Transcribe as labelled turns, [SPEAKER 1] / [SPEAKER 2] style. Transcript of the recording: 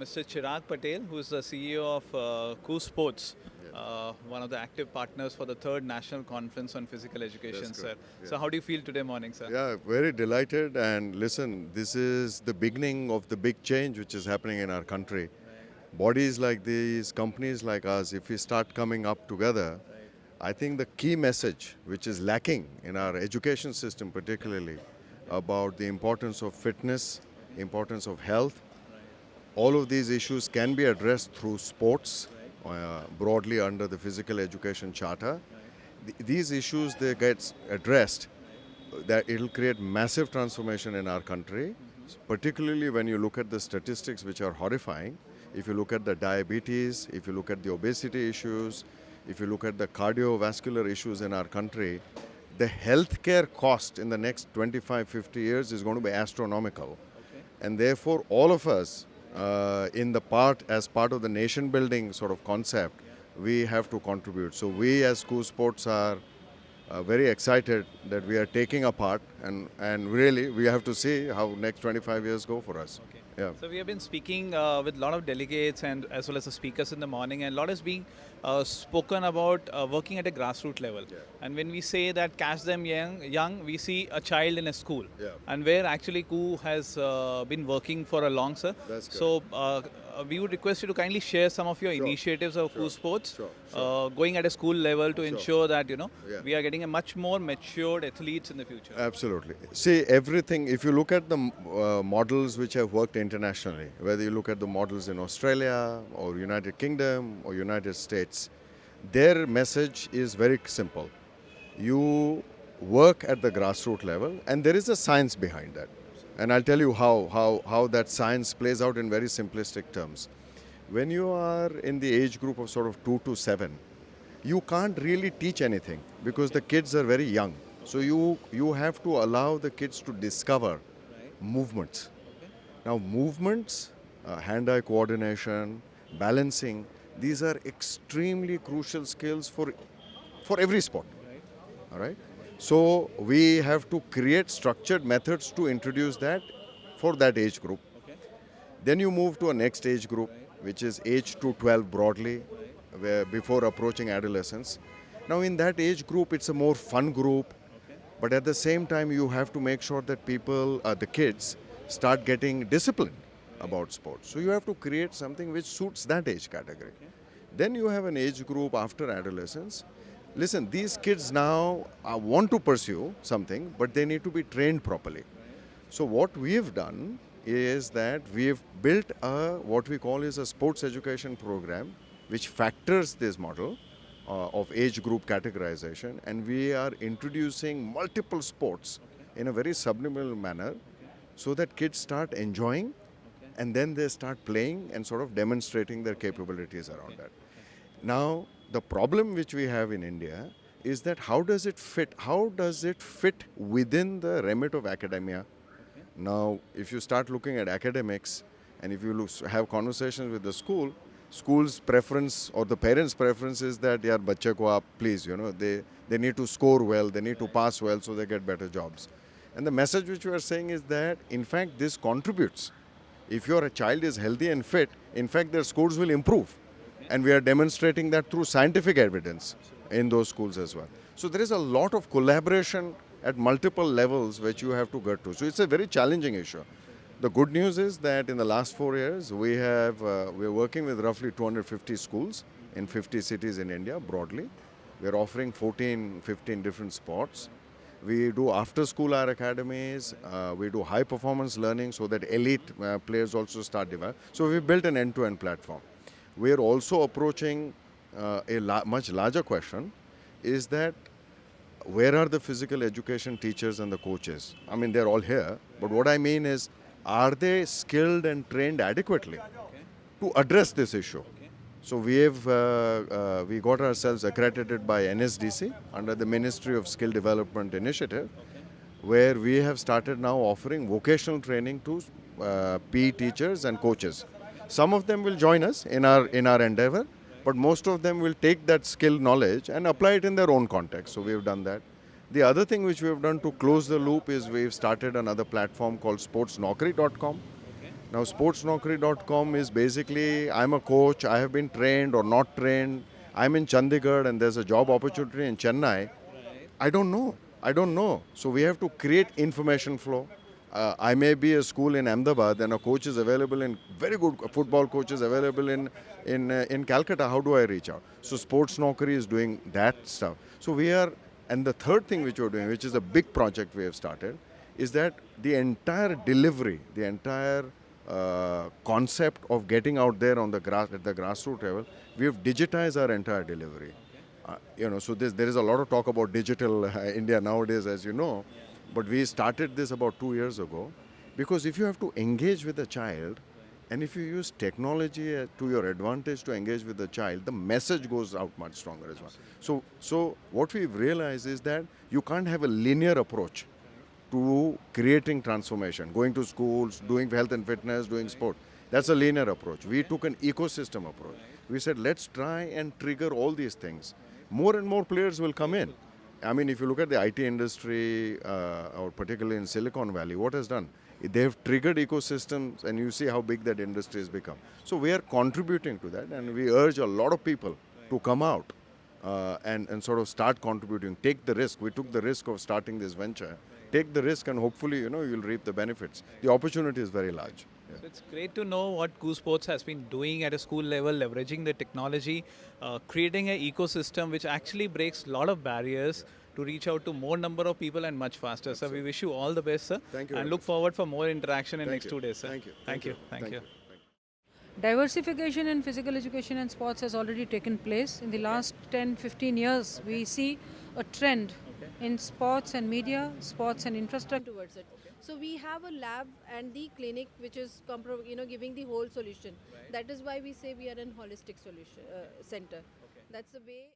[SPEAKER 1] Mr. Chirag Patel, who is the CEO of KOOH Sports, one of the active partners for the third National Conference on Physical Education,
[SPEAKER 2] That's
[SPEAKER 1] sir.
[SPEAKER 2] correct. Yeah.
[SPEAKER 1] So, how do you feel today morning, sir?
[SPEAKER 2] Yeah, very delighted. And listen, this is the beginning of the big change which is happening in our country. Bodies like these, companies like us, if we start coming up together, I think the key message which is lacking in our education system, particularly about the importance of fitness, importance of health, all of these issues can be addressed through sports, broadly under the Physical Education Charter. These issues, they get addressed, that it'll create massive transformation in our country, particularly when you look at the statistics which are horrifying. If you look at the diabetes, if you look at the obesity issues, if you look at the cardiovascular issues in our country, the healthcare cost in the next 25-50 years is going to be astronomical. And therefore, all of us, as part of the nation building sort of concept, we have to contribute. So we as KOOH Sports are very excited that we are taking a part, and really we have to see how next 25 years go for us.
[SPEAKER 1] Okay.
[SPEAKER 2] Yeah.
[SPEAKER 1] So we have been speaking with a lot of delegates and as well as the speakers in the morning, and a lot is being spoken about working at a grassroots level.
[SPEAKER 2] Yeah.
[SPEAKER 1] And when we say that catch them young, we see a child in a school,
[SPEAKER 2] Yeah.
[SPEAKER 1] and where actually KOOH has been working for a long, sir.
[SPEAKER 2] That's
[SPEAKER 1] So we would request you to kindly share some of your
[SPEAKER 2] Sure.
[SPEAKER 1] initiatives of
[SPEAKER 2] Sure.
[SPEAKER 1] KOOH Sports,
[SPEAKER 2] Sure.
[SPEAKER 1] going at a school level to
[SPEAKER 2] Sure.
[SPEAKER 1] ensure that
[SPEAKER 2] Yeah.
[SPEAKER 1] we are getting a much more matured athletes in the future.
[SPEAKER 2] Absolutely. See, everything, if you look at the models which have worked internationally, whether you look at the models in Australia or United Kingdom or United States, their message is very simple. You work at the grassroots level, and there is a science behind that. And I'll tell you how that science plays out in very simplistic terms. When you are in the age group of sort of 2 to 7, you can't really teach anything because the kids are very young. So you have to allow the kids to discover movements. Now movements, hand-eye coordination, balancing, these are extremely crucial skills for every sport. All right? So we have to create structured methods to introduce that for that age group. Then you move to a next age group, which is age to 12 broadly, where before approaching adolescence. Now in that age group, it's a more fun group, but at the same time, you have to make sure that the kids, start getting disciplined about sports. So you have to create something which suits that age category. Then you have an age group after adolescence. Listen, these kids now want to pursue something, but they need to be trained properly. So what we have done is that we have built what we call is a sports education program, which factors this model of age group categorization, and we are introducing multiple sports in a very subliminal manner so that kids start enjoying and then they start playing and sort of demonstrating their capabilities around that. Now, the problem which we have in India is that how does it fit within the remit of academia? Now, if you start looking at academics and if you have conversations with the school's preference or the parents' preference is that, yaar, bachche ko aap, please, they need to score well, they need to pass well so they get better jobs. And the message which we are saying is that, in fact, this contributes. If your child is healthy and fit, in fact, their scores will improve. And we are demonstrating that through scientific evidence in those schools as well. So there is a lot of collaboration at multiple levels which you have to get to. So it's a very challenging issue. The good news is that in the last 4 years, we're working with roughly 250 schools in 50 cities in India broadly. We're offering 15 different sports. We do after-school hour academies. We do high-performance learning so that elite players also start developing. So we built an end-to-end platform. We're also approaching a much larger question, is that where are the physical education teachers and the coaches? I mean, they're all here, but what I mean is, are they skilled and trained adequately to address this issue? So we got ourselves accredited by NSDC under the Ministry of Skill Development Initiative, where we have started now offering vocational training to PE teachers and coaches. Some of them will join us in our endeavor, but most of them will take that skill knowledge and apply it in their own context. So we have done that. The other thing which we have done to close the loop is we've started another platform called sportsnaukri.com. Now, sportsnaukri.com is basically I'm a coach, I have been trained or not trained, I'm in Chandigarh and there's a job opportunity in Chennai. I don't know. I don't know. So we have to create information flow. I may be a school in Ahmedabad and a coach is available in very good football coaches available in Calcutta. How do I reach out? So Sports Naukri is doing that stuff. So we are, and the third thing which we're doing, which is a big project we have started, is that the entire delivery, the entire concept of getting out there on the grass at the grassroots level, we have digitized our entire delivery. So there is a lot of talk about digital India nowadays, as you know, but we started this about 2 years ago because if you have to engage with a child and if you use technology to your advantage to engage with the child, the message goes out much stronger as well. So what we've realized is that you can't have a linear approach to creating transformation, going to schools, doing health and fitness, doing sport. That's a linear approach. We took an ecosystem approach. We said, let's try and trigger all these things. More and more players will come in. I mean, if you look at the IT industry, or particularly in Silicon Valley, what has done? They have triggered ecosystems and you see how big that industry has become. So we are contributing to that and we urge a lot of people to come out and sort of start contributing, take the risk. We took the risk of starting this venture. Take the risk and hopefully, you'll reap the benefits. The opportunity is very large. Yeah.
[SPEAKER 1] So it's great to know what KOOH Sports has been doing at a school level, leveraging the technology, creating an ecosystem which actually breaks a lot of barriers to reach out to more number of people and much faster. So we wish you all the best, sir.
[SPEAKER 2] Thank you
[SPEAKER 1] And
[SPEAKER 2] very
[SPEAKER 1] look forward for more interaction in
[SPEAKER 2] Thank
[SPEAKER 1] next
[SPEAKER 2] you.
[SPEAKER 1] 2 days, sir.
[SPEAKER 2] Thank you.
[SPEAKER 1] Thank you. Thank you.
[SPEAKER 3] Diversification in physical education and sports has already taken place. In the last 10-15 years, we see a trend in sports and media, sports and infrastructure.
[SPEAKER 4] Towards it. So we have a lab and the clinic which is giving the whole solution. That is why we say we are an holistic solution center. That's the way.